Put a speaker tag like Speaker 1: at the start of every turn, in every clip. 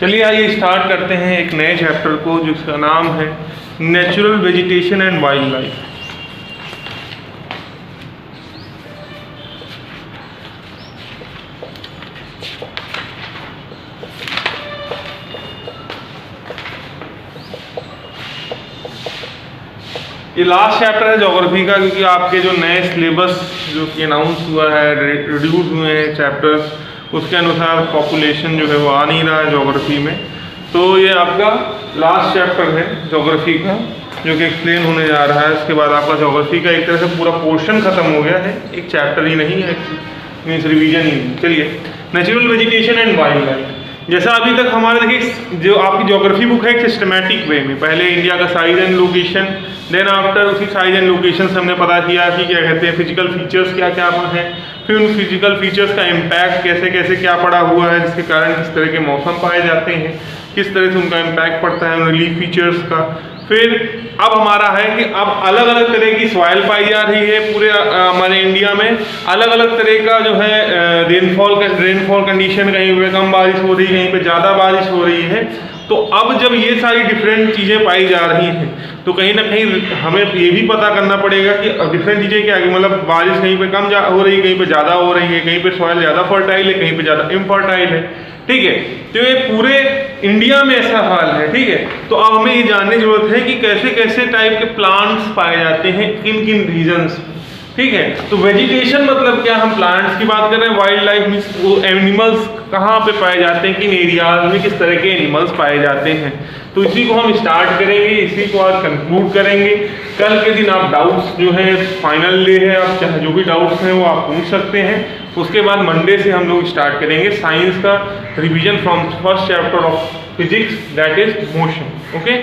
Speaker 1: चलिए आइए स्टार्ट करते हैं एक नए चैप्टर को जिसका नाम है natural vegetation and wild life. ये लास्ट चैप्टर है ज्योग्राफी का, क्योंकि आपके जो नए सिलेबस जो कि अनाउंस हुआ है, रिड्यूस हुए हैं चैप्टर्स, उसके अनुसार पॉपुलेशन जो है वो आ नहीं रहा है ज्योग्राफी में। तो ये आपका लास्ट चैप्टर है ज्योग्राफी का जो कि एक्सप्लेन होने जा रहा है। इसके बाद आपका ज्योग्राफी का एक तरह से पूरा पोर्शन खत्म हो गया है, एक चैप्टर ही नहीं है, मीन्स रिवीजन ही। चलिए natural vegetation and wild life. जैसा अभी तक हमारे देखिए जो आपकी ज्योग्राफी बुक है एक सिस्टमैटिक वे में, पहले इंडिया का size and location, then after उसी साइज एंड लोकेशन से हमने पता किया कि क्या कहते हैं फिजिकल फीचर्स क्या क्या हैं, फिर उन फिजिकल फीचर्स का इम्पैक्ट कैसे कैसे क्या पड़ा हुआ है, जिसके कारण किस तरह के मौसम पाए जाते हैं, किस तरह से उनका इम्पैक्ट पड़ता है रिलीफ फीचर्स का। फिर अब हमारा है कि अब अलग अलग तरह की सॉइल पाई जा रही है पूरे हमारे इंडिया में, अलग अलग तरह का जो है रेनफॉल कंडीशन, कहीं पे कम बारिश हो रही है, कहीं पे ज़्यादा बारिश हो रही है। तो अब जब ये सारी डिफरेंट चीज़ें पाई जा रही हैं तो कहीं ना कहीं हमें ये भी पता करना पड़ेगा कि डिफरेंट चीज़ें क्या है, मतलब बारिश कहीं पे कम हो रही है, कहीं पे ज़्यादा हो रही है, कहीं पे सॉइल ज़्यादा फर्टाइल है, कहीं पे ज़्यादा इनफर्टाइल है। ठीक है, तो ये पूरे इंडिया में ऐसा हाल है। ठीक है, तो अब हमें ये जानने की जरूरत है कि कैसे कैसे टाइप के प्लांट्स पाए जाते हैं किन किन रीजन्स। ठीक है, तो वेजिटेशन मतलब क्या, हम प्लांट्स की बात कर रहे हैं, वाइल्ड लाइफ मीन्स वो एनिमल्स कहाँ पे पाए जाते हैं, किन एरियाज में किस तरह के एनिमल्स पाए जाते हैं। तो इसी को हम स्टार्ट करेंगे, इसी को आज कंक्लूड करेंगे। कल के दिन आप डाउट्स जो है फाइनल डे है, आप चाहे जो भी डाउट्स हैं वो आप पूछ सकते हैं। उसके बाद मंडे से हम लोग स्टार्ट करेंगे साइंस का revision from first chapter of physics, that is motion. Okay,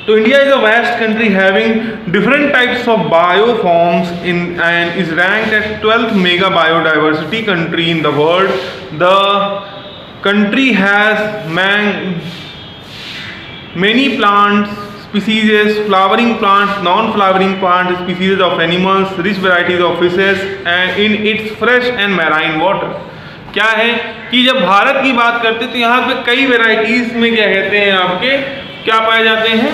Speaker 1: तो India is a vast country having different types of bioforms and is ranked as 12th mega biodiversity country in the world. The country has many plants species, flowering plants, non-flowering plant species of animals, rich varieties of fishes and in its fresh and marine water. क्या है कि जब भारत की बात करते हैं तो यहाँ पे कई वेराइटीज में क्या कहते हैं आपके क्या पाए जाते हैं,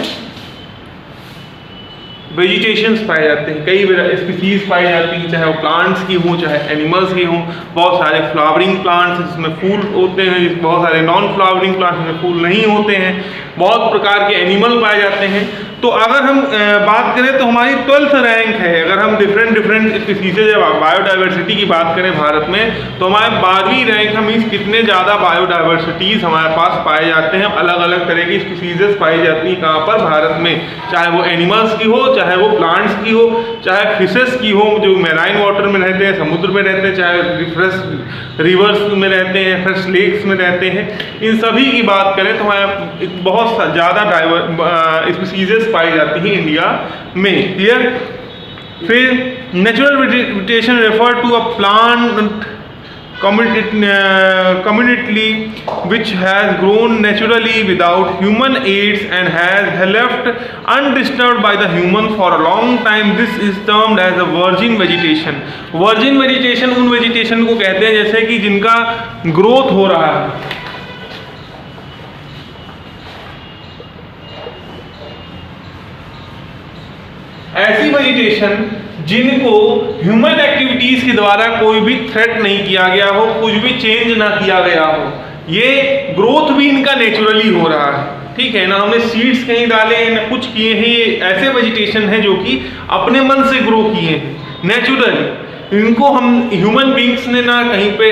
Speaker 1: वेजिटेशंस पाए जाते हैं, कई स्पीसीज पाई जाती हैं, चाहे वो प्लांट्स की हों चाहे एनिमल्स की हों। बहुत सारे फ्लावरिंग प्लांट्स जिसमें फूल होते हैं, बहुत सारे नॉन फ्लावरिंग प्लांट्स जिसमें फूल नहीं होते हैं, बहुत प्रकार के एनिमल पाए जाते हैं। तो अगर हम बात करें तो हमारी 12th रैंक है। अगर हम डिफरेंट स्पीसीज बायोडाइवर्सिटी की बात करें भारत में तो हमारे 12वीं रैंक है, मीन्स कितने ज़्यादा बायोडाइवर्सिटीज़ हमारे पास पाए जाते हैं, अलग अलग तरह की स्पीसीजेस पाई जाती हैं कहाँ पर, भारत में, चाहे वो एनिमल्स की हो, चाहे वो प्लांट्स की हो, चाहे फिशेस की हो जो मैराइन वाटर में रहते हैं, समुद्र में रहते हैं, चाहे फ्रेश रिवर्स में रहते हैं, फ्रेश लेक्स में रहते हैं। इन सभी की बात करें तो हमारे बहुत ज़्यादा स्पीसीजेस पाई जाती है इंडिया में। क्लियर। फिर natural vegetation refer to a plant community which has grown naturally without human aids and has left undisturbed by the human for a long time. This is termed as a virgin vegetation. Virgin vegetation उन vegetation को कहते हैं जैसे कि जिनका growth हो रहा है, ऐसी वेजिटेशन जिनको ह्यूमन एक्टिविटीज के द्वारा कोई भी थ्रेट नहीं किया गया हो, कुछ भी चेंज ना किया गया हो, ये ग्रोथ भी इनका नेचुरली हो रहा है। ठीक है ना, हमने सीड्स कहीं डाले हैं ना कुछ किए हैं, ये ऐसे वेजिटेशन है जो कि अपने मन से ग्रो किए हैं नेचुरली। इनको हम ह्यूमन बींग्स ने ना कहीं पे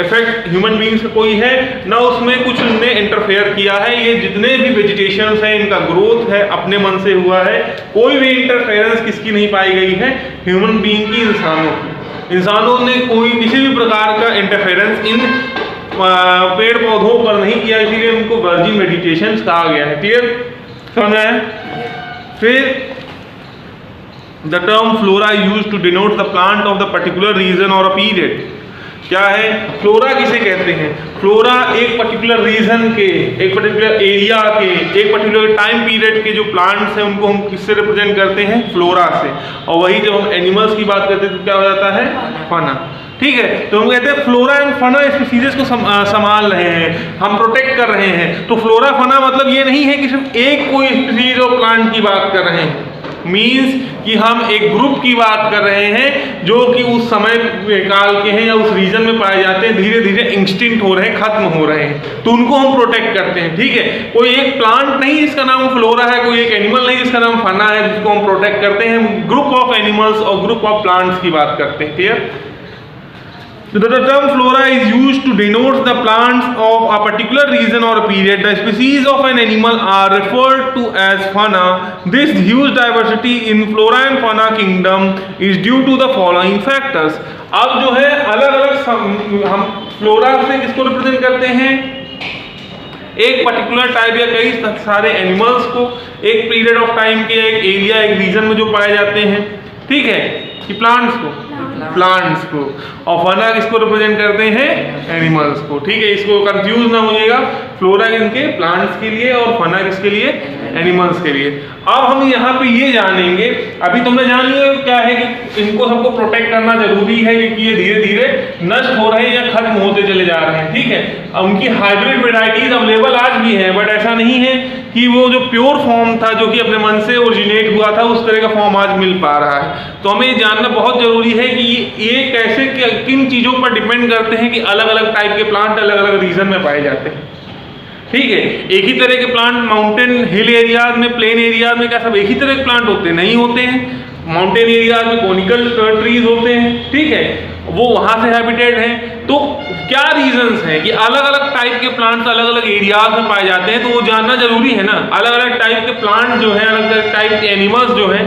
Speaker 1: इफेक्ट ह्यूमन बींग्स कोई है ना उसमें कुछ उनने इंटरफेयर किया है। ये जितने भी वेजिटेशंस हैं इनका ग्रोथ है अपने मन से हुआ है, कोई भी इंटरफेरेंस किसकी नहीं पाई गई है, ह्यूमन बींग की, इंसानों की। इंसानों ने कोई किसी भी प्रकार का इंटरफेरेंस इन पेड़ पौधों पर नहीं किया, इसीलिए उनको वर्जिन वेजिटेशंस कहा गया है। क्लियर, समझ आया। फिर The term flora used to denote the plant of the particular region or a period. क्या है फ्लोरा किसे कहते हैं? फ्लोरा एक पर्टिकुलर रीजन के, एक पर्टिकुलर एरिया के, एक पर्टिकुलर टाइम पीरियड के जो प्लांट्स हैं उनको हम किससे रिप्रेजेंट करते हैं? फ्लोरा से। और वही जब हम एनिमल्स की बात करते हैं तो क्या हो जाता है? फाना। ठीक है। तो हम कहते हैं फ्लोरा एंड फना स्पीसीज को संभाल रहे हैं, हम प्रोटेक्ट कर रहे हैं। तो फ्लोरा फना मतलब ये नहीं है कि सिर्फ एक कोई स्पीसीज और प्लांट की बात कर रहे हैं, मीन्स कि हम एक ग्रुप की बात कर रहे हैं जो कि उस समय काल के हैं या उस रीजन में पाए जाते हैं, धीरे धीरे एक्सटिंक्ट हो रहे हैं, खत्म हो रहे हैं, तो उनको हम प्रोटेक्ट करते हैं। ठीक है, कोई एक प्लांट नहीं जिसका नाम फ्लोरा है, कोई एक एनिमल नहीं जिसका नाम फना है, जिसको हम प्रोटेक्ट करते हैं। ग्रुप ऑफ एनिमल्स और ग्रुप ऑफ प्लांट्स की बात करते हैं। Clear? The term flora is used to denote the plants of a particular region or period. The species of an animal are referred to as fauna. This huge diversity in flora and fauna kingdom is due to the following factors. अब जो है अलग अलग हम flora से किसको represent करते हैं? एक पर्टिकुलर टाइप या कई सारे एनिमल्स को एक पीरियड ऑफ टाइम के, एक एरिया, एक रीजन में जो पाए जाते हैं। ठीक है, कि प्लांट्स को और फना किसको रिप्रेजेंट करते हैं? एनिमल्स को। ठीक है, इसको कंफ्यूज ना होइएगा, फ्लोरा इनके प्लांट्स के लिए और फना किसके लिए? एनिमल्स के लिए। अब हम यहाँ पे ये जानेंगे, अभी तुमने जान लिया क्या है कि इनको सबको प्रोटेक्ट करना जरूरी है क्योंकि ये धीरे धीरे नष्ट हो रहे हैं या खत्म होते चले जा रहे हैं। ठीक है, अब उनकी हाइब्रिड वेराइटीज अवेलेबल आज भी है, बट ऐसा नहीं है कि वो जो प्योर फॉर्म था जो कि अपने मन से ओरिजिनेट हुआ था उस तरह का फॉर्म आज मिल पा रहा है। तो हमें ये जानना बहुत जरूरी है कि ये कैसे किन चीज़ों पर डिपेंड करते हैं कि अलग अलग टाइप के प्लांट अलग अलग रीजन में पाए जाते हैं। ठीक है, एक ही तरह के प्लांट माउंटेन हिल एरियाज में, प्लेन एरियाज में क्या सब एक ही तरह के प्लांट होते हैं? नहीं होते हैं। माउंटेन एरियाज में कोनिकल ट्रीज होते हैं। ठीक है, वो वहाँ से हैबिटेट हैं। तो क्या रीजंस हैं कि अलग अलग टाइप के प्लांट्स अलग अलग एरियाज में पाए जाते हैं? तो वो जानना जरूरी है ना। अलग अलग टाइप के प्लांट जो है, अलग अलग टाइप के एनिमल्स जो है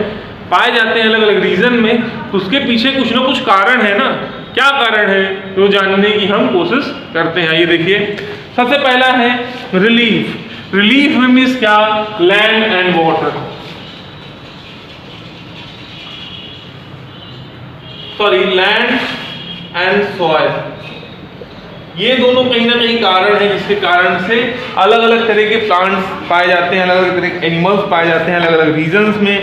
Speaker 1: पाए जाते हैं अलग अलग रीजन में, तो उसके पीछे कुछ ना कुछ कारण है ना। क्या कारण है तो जानने की हम कोशिश करते हैं। ये देखिए, सबसे पहला है रिलीफ। रिलीफ में मीन्स क्या? Land and water, sorry land and soil. ये दोनों कहीं ना कहीं कारण है जिसके कारण से अलग अलग तरह के प्लांट्स पाए जाते हैं, अलग अलग तरह के एनिमल्स पाए जाते हैं अलग अलग रीजन्स में।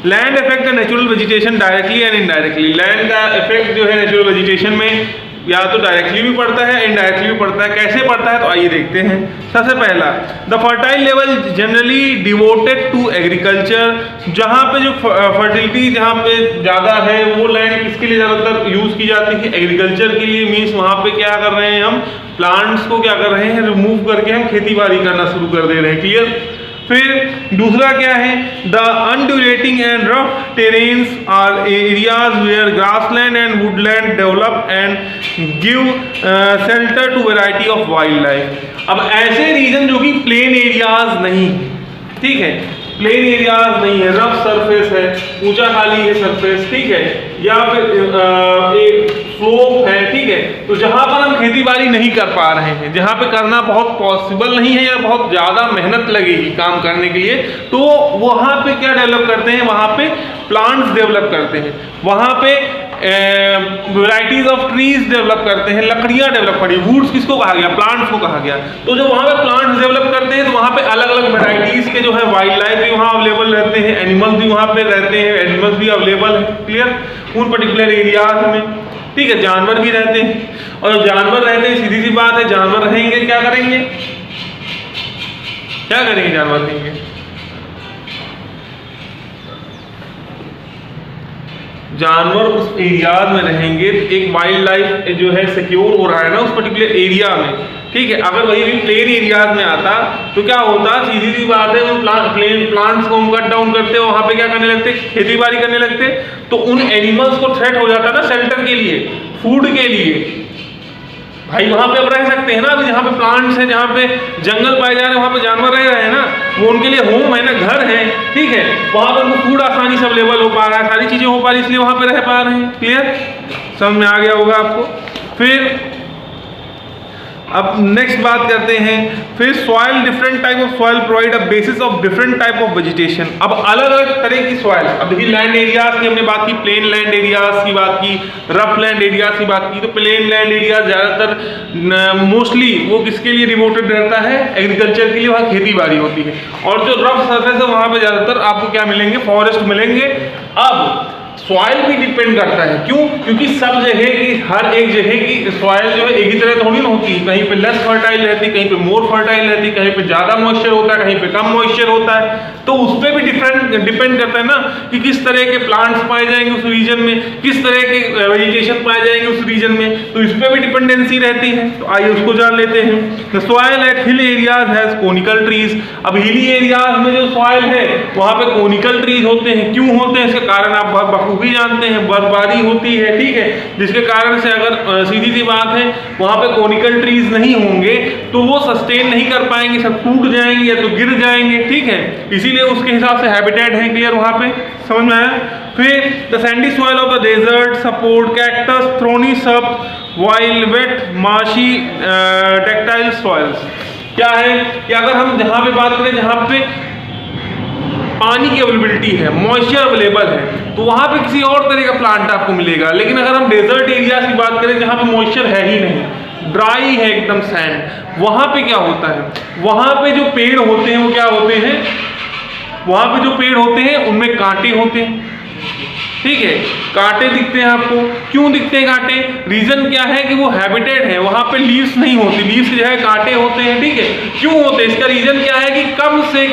Speaker 1: Land effect the natural vegetation directly and indirectly. Land का इफेक्ट जो है नेचुरल वेजिटेशन में या तो डायरेक्टली भी पड़ता है, इनडायरेक्टली भी पड़ता है। कैसे पड़ता है तो आइए देखते हैं। सबसे पहला, the fertile level generally devoted to agriculture. जहाँ पे जो फर्टिलिटी जहाँ पे ज़्यादा है वो लैंड किसके लिए ज़्यादातर यूज़ की जाती है? एग्रीकल्चर के लिए। मीन्स वहाँ पे क्या कर रहे हैं हम? प्लांट्स को क्या कर रहे हैं? रिमूव करके हम खेती बाड़ी करना शुरू कर दे रहे हैं। क्लियर? फिर दूसरा क्या है? The undulating and rough terrains are areas where grassland and woodland develop and give shelter to variety of wild life. अब ऐसे रीजन जो कि प्लेन एरियाज नहीं, ठीक है, प्लेन एरियाज नहीं है, रफ सरफेस है, ऊंचा खाली है सरफेस, ठीक है, या फिर एक स्लोप है, ठीक है, तो जहां पर हम खेती बाड़ी नहीं कर पा रहे हैं, जहां पे करना बहुत पॉसिबल नहीं है या बहुत ज़्यादा मेहनत लगेगी काम करने के लिए, तो वहां पे क्या डेवलप करते हैं? वहां पे प्लांट्स डेवलप करते हैं, वहां पे वैराइटीज ऑफ ट्रीज डेवलप करते हैं, लकड़ियां डेवलप करी। वुड्स किसको कहा गया? प्लांट्स को कहा गया। तो जब वहां पे प्लांट्स डेवलप करते हैं तो वहां पे अलग अलग वैराइटीज के जो है वाइल्ड लाइफ भी वहां अवेलेबल रहते हैं, एनिमल्स भी वहां पे रहते हैं, एनिमल्स भी अवेलेबल है। क्लियर? उन पर्टिकुलर एरियाज में, ठीक है, जानवर भी रहते हैं। और जानवर रहते हैं, सीधी सी बात है, जानवर रहेंगे क्या करेंगे? क्या करेंगे जानवर रहेंगे? जानवर उस एरियाज में रहेंगे तो एक वाइल्ड लाइफ जो है सिक्योर हो रहा है ना उस पर्टिकुलर एरिया में, ठीक है। अगर वही भी प्लेन एरियाज में आता तो क्या होता? सीधी सी बात है, उन प्लांट्स को हम कट डाउन करते, वहां पे क्या करने लगते? खेती बाड़ी करने लगते, तो उन एनिमल्स को थ्रेट हो जाता ना शेल्टर के लिए, फूड के लिए। भाई वहां पे अब रह सकते हैं ना, अभी जहाँ पे प्लांट्स हैं, जहाँ पे जंगल पाए जा रहे हैं, वहां पे जानवर रह रहे हैं ना, वो उनके लिए होम है ना, घर है, ठीक है, वहां पर उनको फूड आसानी से अवेलेबल हो पा रहा है, सारी चीजें हो पा रही, इसलिए वहां पे रह पा रहे हैं। क्लियर? समझ में आ गया होगा आपको। फिर अब नेक्स्ट बात करते हैं, फिर soil, different type of soil provide a basis of different type of vegetation. अब अलग अलग तरह की सॉइल, अब देखिए लैंड एरियाज की हमने बात की, प्लेन लैंड एरियाज की बात की, रफ लैंड एरियाज की बात की। तो प्लेन लैंड एरियाज ज़्यादातर मोस्टली वो किसके लिए डिवोटेड रहता है? एग्रीकल्चर के लिए, वहाँ खेती बाड़ी होती है। और जो रफ सर्फेस है वहाँ पे ज़्यादातर आपको क्या मिलेंगे? फॉरेस्ट मिलेंगे। अब सॉइल भी डिपेंड करता है। क्यों? क्योंकि सब जगह की, हर एक जगह की सॉइल जो है एक ही तरह थोड़ी ना होती है। कहीं पे लेस फर्टाइल रहती है, कहीं पे मोर फर्टाइल रहती है, कहीं पे ज़्यादा मॉइस्चर होता है, कहीं पे कम मॉइस्चर होता है। तो उस पर भी डिपेंड करता है ना कि किस तरह के प्लांट्स पाए जाएंगे उस रीजन में, किस तरह के वेजिटेशन पाए जाएंगे उस रीजन में, तो इस पर भी डिपेंडेंसी रहती है। तो आइए उसको जान लेते हैं। The soil eight hill areas has conical trees. अब हिली एरियाज में जो सॉइल है वहाँ पे कोनिकल ट्रीज होते हैं। क्यों होते हैं? इसके कारण आप बखूबी जानते हैं, बर्फबारी होती है, ठीक है, जिसके कारण से अगर सीधी सी बात है वहाँ पे कोनिकल ट्रीज नहीं होंगे तो वो सस्टेन नहीं कर पाएंगे, सब टूट जाएंगे या तो गिर जाएंगे, ठीक है। इसीलिए उसके हिसाब से हैबिटेट है। क्लियर वहाँ पे? समझ में आया? फिर the sandy soil of the desert support cactus, thorny scrub, wild wet, marshy, tactile soils. क्या है कि अगर हम जहाँ पे बात करें जहाँ पे पानी की अवेलेबिलिटी है, मॉइस्चर अवेलेबल है, तो वहाँ पे किसी और तरह का प्लांट आपको मिलेगा। लेकिन अगर हम डेजर्ट एरिया की बात करें जहाँ पे मॉइस्चर है ही नहीं, ड्राई है एकदम सैंड, वहाँ पे क्या होता है, वहाँ पे जो पेड़ होते हैं वो क्या होते हैं, वहाँ पे जो पेड़ होते हैं उनमें कांटे होते हैं, ठीक है, कांटे दिखते हैं आपको। क्यों दिखते हैं कांटे? रीजन क्या है कि वो हैबिटेट है, वहाँ पे लीव्स नहीं होती, लीव्स जो है कांटे होते हैं, ठीक है। क्यों होते हैं? इसका रीजन क्या है कि कम से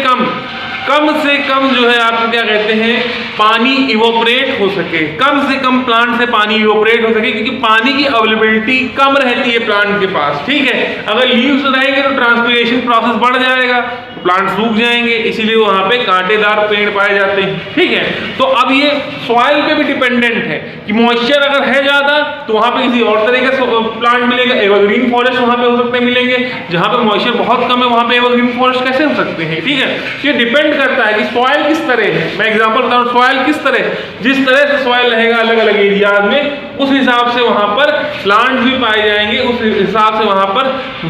Speaker 1: कम जो है आपको क्या कहते हैं, पानी इवोपरेट हो सके, कम से कम प्लांट से पानी इवोपरेट हो सके, क्योंकि पानी की अवेलेबिलिटी कम रहती है प्लांट के पास, ठीक है। अगर लीव्स रहेंगे तो ट्रांसपिरेशन प्रोसेस बढ़ जाएगा, प्लांट सूख जाएंगे, इसीलिए वहाँ पे कांटेदार पेड़ पाए जाते हैं, ठीक है। तो अब ये सॉइल पे भी डिपेंडेंट है कि मॉइस्चर अगर है ज़्यादा तो वहाँ पे किसी और तरह का प्लांट मिलेगा, एवरग्रीन फॉरेस्ट वहाँ पे हो सकते मिलेंगे। जहाँ पे मॉइस्चर बहुत कम है वहाँ पे एवरग्रीन फॉरेस्ट कैसे हो सकते हैं, ठीक है। ये डिपेंड करता है कि सॉइल किस तरह है। मैं एग्जांपल बताऊँ, सॉइल किस तरह, जिस तरह से सॉइल रहेगा अलग अलग एरियाज में, उस हिसाब से वहाँ पर प्लांट भी पाए जाएंगे, उस हिसाब से वहाँ पर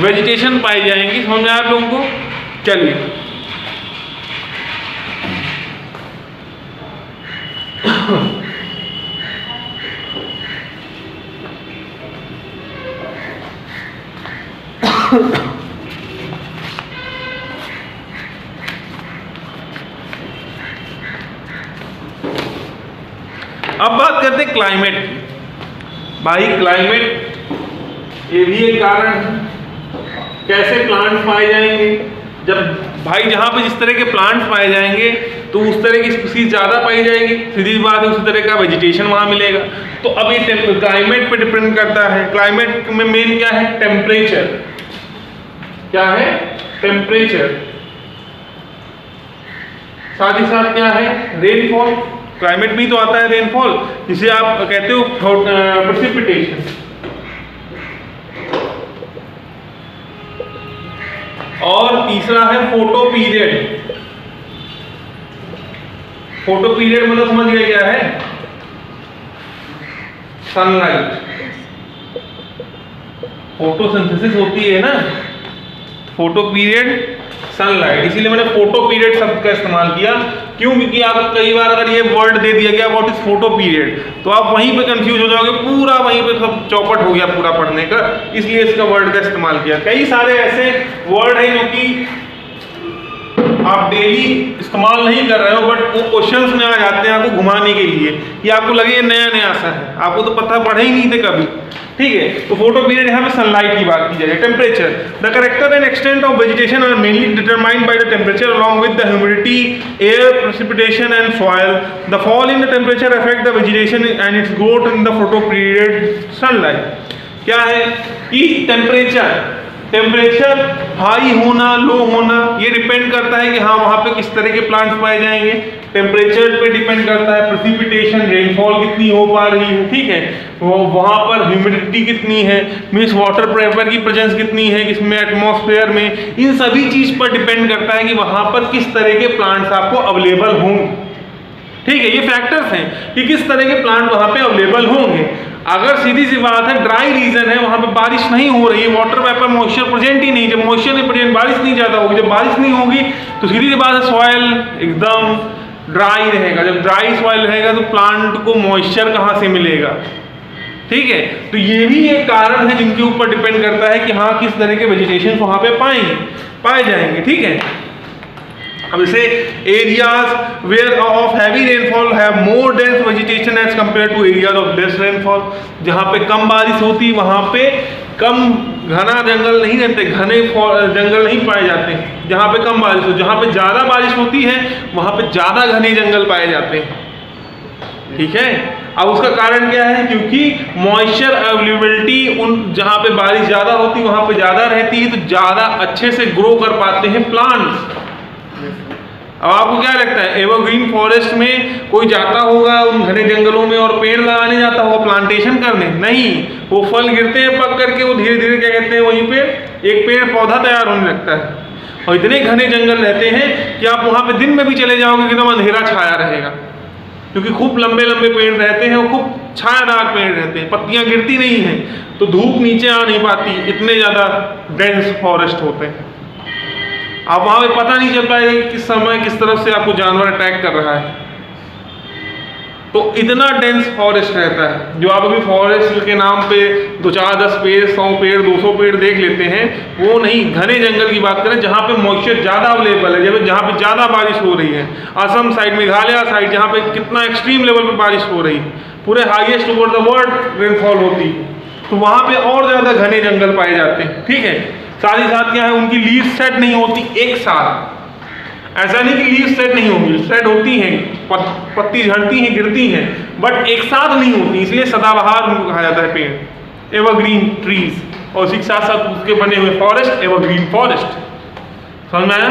Speaker 1: वेजिटेशन पाई जाएंगी। समझ में आया आप लोगों को? चलिए अब बात करते हैं क्लाइमेट की। भाई क्लाइमेट ये भी एक कारण है, कैसे प्लांट्स पाए जाएंगे। जब भाई जहाँ पे जिस तरह के प्लांट्स पाए जाएंगे तो उस तरह की स्पीसीज ज़्यादा पाई जाएगी, सीधी बात है, उसी तरह का वेजिटेशन वहाँ मिलेगा। तो अब ये क्लाइमेट पे डिपेंड करता है। क्लाइमेट में मेन क्या है? टेम्परेचर। क्या है? टेम्परेचर। साथ ही साथ क्या है? रेनफॉल। क्लाइमेट में ही तो आता है रेनफॉल, जिसे आप कहते हो प्रेसिपिटेशन। और तीसरा है फोटो पीरियड। फोटो पीरियड मतलब समझ गए क्या है? सनलाइट। फोटोसिंथेसिस होती है ना, फोटो पीरियड सनलाइट, इसीलिए मैंने फोटो पीरियड शब्द का इस्तेमाल किया। क्यों? क्योंकि आपको कई बार अगर ये वर्ड दे दिया गया व्हाट इज फोटो पीरियड, तो आप वहीं पे कंफ्यूज हो जाओगे, पूरा वहीं पे सब चौपट हो गया पूरा पढ़ने का, इसलिए इसका वर्ड का इस्तेमाल किया। कई सारे ऐसे वर्ड हैं जो कि आप डेली इस्तेमाल नहीं कर रहे हो, बट वो क्वेश्चंस में आ जाते हैं आपको घुमाने के लिए, कि आपको लगे ये नया नया सा है, आपको तो पता पढ़े ही नहीं थे कभी, ठीक है। तो फोटो पीरियड यहाँ पे सनलाइट की बात की जाए। Temperature, the character and extent of vegetation are mainly determined by the temperature along with the humidity, air, precipitation and soil. The fall in the temperature affect the vegetation and its growth in the photoperiod sunlight. क्या है कि temperature high होना, लो होना, ये depend करता है कि हाँ वहाँ पे किस तरह के प्लांट्स पाए जाएंगे। टेम्परेचर पे डिपेंड करता है प्रेसिपिटेशन, रेनफॉल कितनी हो पा रही है, ठीक है, वो वहाँ पर ह्यूमिडिटी कितनी है, मीन्स वाटर वेपर की प्रेजेंस कितनी है इसमें एटमॉस्फेयर में, इन सभी चीज पर डिपेंड करता है कि वहाँ पर किस तरह के प्लांट्स आपको अवेलेबल होंगे, ठीक है। ये फैक्टर्स हैं कि किस तरह के प्लांट वहाँ पे अवेलेबल होंगे। अगर सीधी सी बात है ड्राई रीजन है, वहाँ पे बारिश नहीं हो रही है, वाटर वेपर मॉइस्चर प्रेजेंट ही नहीं, जब मॉइस्चर नहीं प्रेजेंट बारिश नहीं ज़्यादा होगी, जब बारिश नहीं होगी तो सीधी सी बात है सॉइल एकदम ड्राई रहेगा। जब ड्राई सॉइल रहेगा तो प्लांट को मॉइस्चर कहाँ से मिलेगा, ठीक है। तो ये भी एक कारण है जिनके ऊपर डिपेंड करता है कि हाँ किस तरह के वेजिटेशन वहाँ पे पाए जाएंगे, ठीक है। अब इसे areas where of heavy rainfall have more dense vegetation as compare to areas of less rainfall. जहाँ पे कम बारिश होती वहाँ पे कम घना जंगल नहीं रहते, घने जंगल नहीं पाए जाते जहाँ पे कम बारिश हो। जहाँ पे ज़्यादा बारिश होती है वहाँ पे ज़्यादा घने जंगल पाए जाते हैं। ठीक है, अब उसका कारण क्या है? क्योंकि मॉइस्चर अवेलेबिलिटी उन जहाँ पे बारिश ज़्यादा होती वहाँ पे ज़्यादा रहती है, तो ज़्यादा अच्छे से ग्रो कर पाते हैं प्लांट्स। अब आपको क्या लगता है एवरग्रीन फॉरेस्ट में कोई जाता होगा उन घने जंगलों में और पेड़ लगाने जाता होगा प्लांटेशन करने? नहीं, वो फल गिरते हैं पक करके, वो धीरे धीरे क्या कहते हैं वहीं पे एक पेड़ पौधा तैयार होने लगता है। और इतने घने जंगल रहते हैं कि आप वहाँ पे दिन में भी चले जाओगे एकदम अंधेरा छाया रहेगा, क्योंकि खूब लंबे लंबे पेड़ रहते हैं और खूब छायादार पेड़ रहते हैं, पत्तियाँ गिरती नहीं हैं, तो धूप नीचे आ नहीं पाती, इतने ज़्यादा डेंस फॉरेस्ट होते हैं। आप वहाँ पे पता नहीं चल पाएगा कि किस समय किस तरफ से आपको जानवर अटैक कर रहा है। तो इतना डेंस फॉरेस्ट रहता है। जो आप अभी फॉरेस्ट के नाम पे 2, 4, 10 पेड़, 100 पेड़, 200 पेड़ देख लेते हैं, वो नहीं, घने जंगल की बात करें जहाँ पे मॉइस्चर ज़्यादा अवेलेबल है, जहाँ पे ज़्यादा बारिश हो रही है। असम साइड, मेघालय साइड, जहाँ पे कितना एक्सट्रीम लेवल पे बारिश हो रही है, पूरे highest over the world rainfall होती है, तो वहाँ पे और ज़्यादा घने जंगल पाए जाते हैं। ठीक है, साथ ही साथ क्या है, उनकी लीव्स सेट नहीं होती एक साथ। ऐसा नहीं कि लीव्स सेट नहीं होंगी, सेट होती हैं, पत्ती झड़ती हैं, गिरती हैं, बट एक साथ नहीं होती, इसलिए सदाबहार उनको कहा जाता है पेड़, एवरग्रीन ट्रीज। और उसी के साथ साथ उसके बने हुए फॉरेस्ट एवरग्रीन फॉरेस्ट। समझ में आया?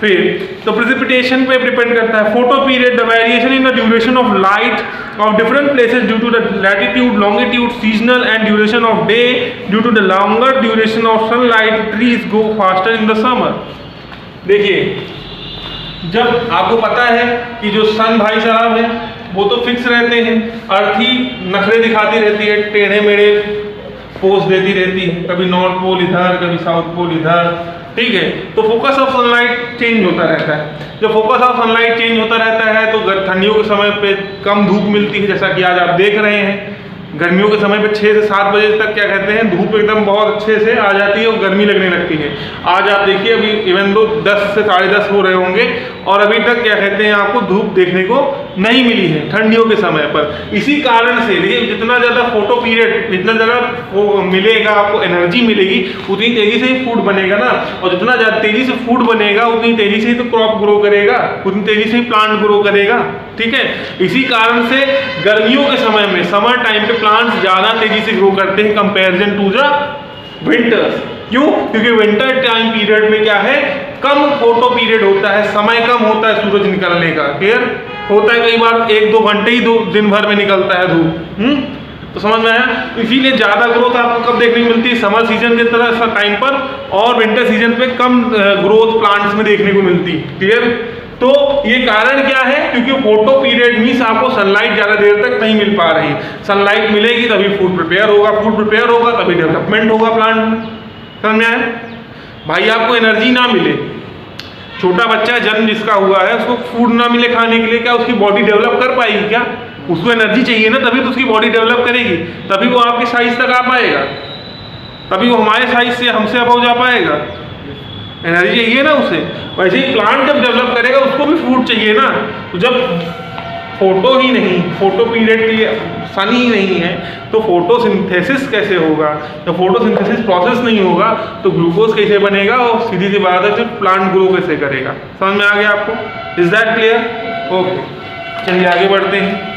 Speaker 1: फिर तो प्रेसिपिटेशन पे डिपेंड करता है। Photoperiod, the variation in the duration of light of different places due to the latitude, longitude, seasonal and duration of day. Due to the longer duration of sunlight trees go faster in the summer. देखिए, जब आपको पता है कि जो सन भाई साहब है वो तो फिक्स रहते हैं, अर्थ ही नखरे दिखाती रहती है, टेढ़े मेढ़े पोज देती रहती है, कभी नॉर्थ पोल इधर, कभी साउथ पोल इधर। ठीक है, तो फोकस ऑफ सनलाइट चेंज होता रहता है। जब फोकस ऑफ सनलाइट चेंज होता रहता है तो ठंडियों के समय पे कम धूप मिलती है, जैसा कि आज आप देख रहे हैं। गर्मियों के समय पे 6 से 7 बजे तक क्या कहते हैं, धूप एकदम बहुत अच्छे से आ जाती है और गर्मी लगने लगती है। आज आप देखिए, अभी इवन दो 10 से 10:30 हो रहे होंगे और अभी तक क्या कहते हैं आपको धूप देखने को नहीं मिली है ठंडियों के समय पर। इसी कारण से देखिए, जितना ज़्यादा फोटो पीरियड, जितना ज़्यादा मिलेगा आपको एनर्जी मिलेगी, उतनी तेज़ी से ही फूड बनेगा ना, और जितना ज़्यादा तेज़ी से फूड बनेगा उतनी तेज़ी से ही तो क्रॉप ग्रो करेगा, उतनी तेज़ी से ही प्लांट ग्रो करेगा। ठीक है, इसी कारण से गर्मियों के समय में, समर टाइम पे प्लांट्स ज़्यादा तेज़ी से ग्रो करते हैं कंपैरिजन टू द विंटर्स। क्यों? क्योंकि विंटर टाइम पीरियड में क्या है, कम फोटो पीरियड होता है, समय कम होता है सूरज निकलने का। क्लियर होता है, कई बार 1-2 घंटे ही दिन भर में निकलता है धूप। तो समझ में आया? इसीलिए ज़्यादा ग्रोथ आपको कब देखने को मिलती है, समर सीजन के तरह टाइम पर, और विंटर सीजन पे कम ग्रोथ प्लांट्स में देखने को मिलती है। क्लियर? तो ये कारण क्या है? क्योंकि फोटो पीरियड मीन्स आपको सनलाइट ज़्यादा देर तक नहीं मिल पा रही। सनलाइट मिलेगी तभी फूड प्रिपेयर होगा, फूड प्रिपेयर होगा तभी डेवलपमेंट होगा प्लांट में। समझ में आया? भाई आपको एनर्जी ना मिले, छोटा बच्चा जन्म जिसका हुआ है उसको फूड ना मिले खाने के लिए, क्या उसकी बॉडी डेवलप कर पाएगी? क्या उसको एनर्जी चाहिए ना, तभी तो उसकी बॉडी डेवलप करेगी, तभी वो आपके साइज तक आ पाएगा, तभी वो हमारे साइज से हमसे अबव जा पाएगा। एनर्जी चाहिए ना उसे। वैसे ही प्लांट जब डेवलप करेगा उसको भी फूड चाहिए ना। तो जब फोटो ही नहीं, फोटो पीरियड के लिए सन ही नहीं है, तो फोटोसिंथेसिस कैसे होगा? जब फोटोसिंथेसिस प्रोसेस नहीं होगा तो ग्लूकोज कैसे बनेगा, और सीधी सी बात है फिर प्लांट ग्रो कैसे करेगा? समझ में आ गया आपको? Is that clear? ओके, चलिए आगे बढ़ते हैं।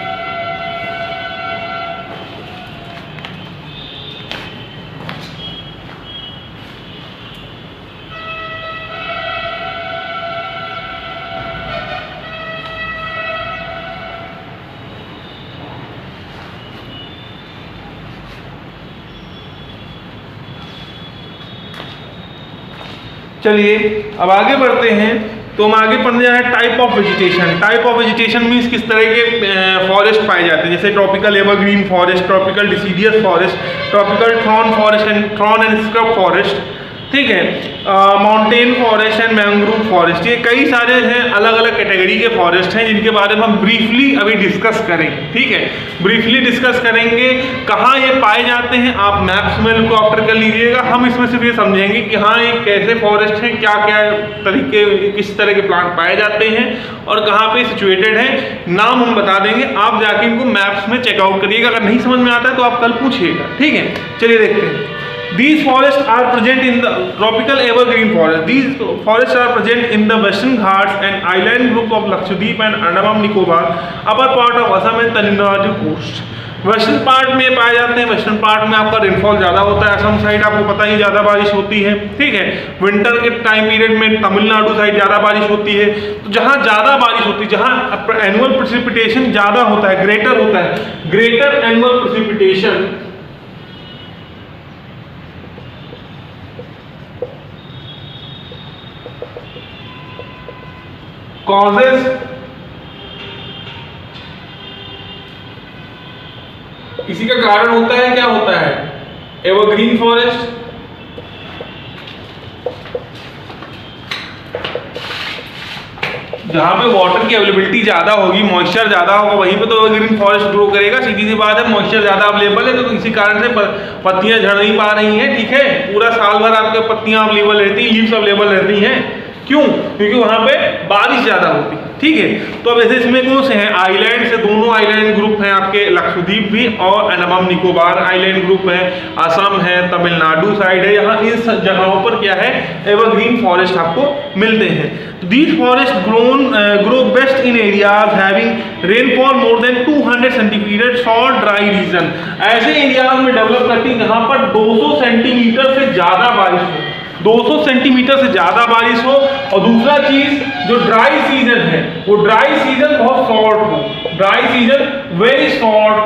Speaker 1: चलिए अब आगे बढ़ते हैं। तो हम आगे पढ़ने जा रहे हैं type of vegetation. Type of vegetation means किस तरह के फॉरेस्ट पाए जाते हैं, जैसे tropical evergreen forest, tropical deciduous forest, tropical thorn forest and thorn and scrub forest. ठीक है। Mountain forest and mangrove forest, ये कई सारे हैं, अलग अलग कैटेगरी के फॉरेस्ट हैं जिनके बारे में हम ब्रीफली अभी डिस्कस करेंगे। ठीक है, ब्रीफली डिस्कस करेंगे कहाँ ये पाए जाते हैं। आप मैप्स में इनको ऑप्ट कर लीजिएगा। हम इसमें सिर्फ ये समझेंगे कि हाँ ये कैसे फॉरेस्ट हैं, क्या क्या तरीके, किस तरह के प्लांट पाए जाते हैं और कहाँ पे सिचुएटेड है, नाम हम बता देंगे। आप जाके इनको मैप्स में चेकआउट करिएगा। अगर नहीं समझ में आता है तो आप कल पूछिएगा। ठीक है, चलिए देखते हैं। These forests are present in the tropical evergreen forest. These forests are present in the Western Ghats and island group of Lakshadweep and Andaman Nicobar, upper part of Assam and Tamil Nadu coast. Western part में पाए जाते हैं। Western part में आपका rainfall ज़्यादा होता है। Assam side आपको पता ही ज़्यादा बारिश होती है। ठीक है, विंटर के टाइम पीरियड में तमिलनाडु साइड ज़्यादा बारिश होती है। तो जहाँ ज़्यादा बारिश होती है, जहाँ एनुअल प्रेसिपिटेशन ज़्यादा होता है, ग्रेटर होता है, ग्रेटर एनुअल प्रेसिपिटेशन causes, इसी का कारण होता है, क्या होता है, एवरग्रीन फॉरेस्ट। जहां पे वाटर की अवेलेबिलिटी ज्यादा होगी, मॉइस्चर ज्यादा होगा, वहीं पे तो एवरग्रीन फॉरेस्ट ग्रो करेगा। सीधी सी बात है, मॉइस्चर ज्यादा अवेलेबल है तो इसी कारण से पत्तियां झड़ नहीं पा रही हैं। ठीक है, पूरा साल भर आपके पत्तियां अवेलेबल रहती हैं, लीव्स अवेलेबल रहती हैं। क्यों? क्योंकि वहां पे बारिश ज्यादा होती है। ठीक है, तो अब ऐसे इसमें कौन से हैं, आइलैंड से, दोनों आइलैंड ग्रुप हैं आपके, लक्षद्वीप भी और अंडमान निकोबार आइलैंड ग्रुप है, असम है, तमिलनाडु साइड है। यहाँ इन जगहों पर क्या है, एवरग्रीन फॉरेस्ट आपको मिलते हैं। These forest grow best in areas having rainfall more than 200 centimetre short dry region. ऐसे एरियाज में डेवलप करती है जहां पर 200 सेंटीमीटर से ज्यादा बारिश हो, 200 सेंटीमीटर से ज्यादा बारिश हो। और दूसरा चीज, जो ड्राई सीजन है वो ड्राई सीजन बहुत शॉर्ट हो, ड्राई सीजन वेरी शॉर्ट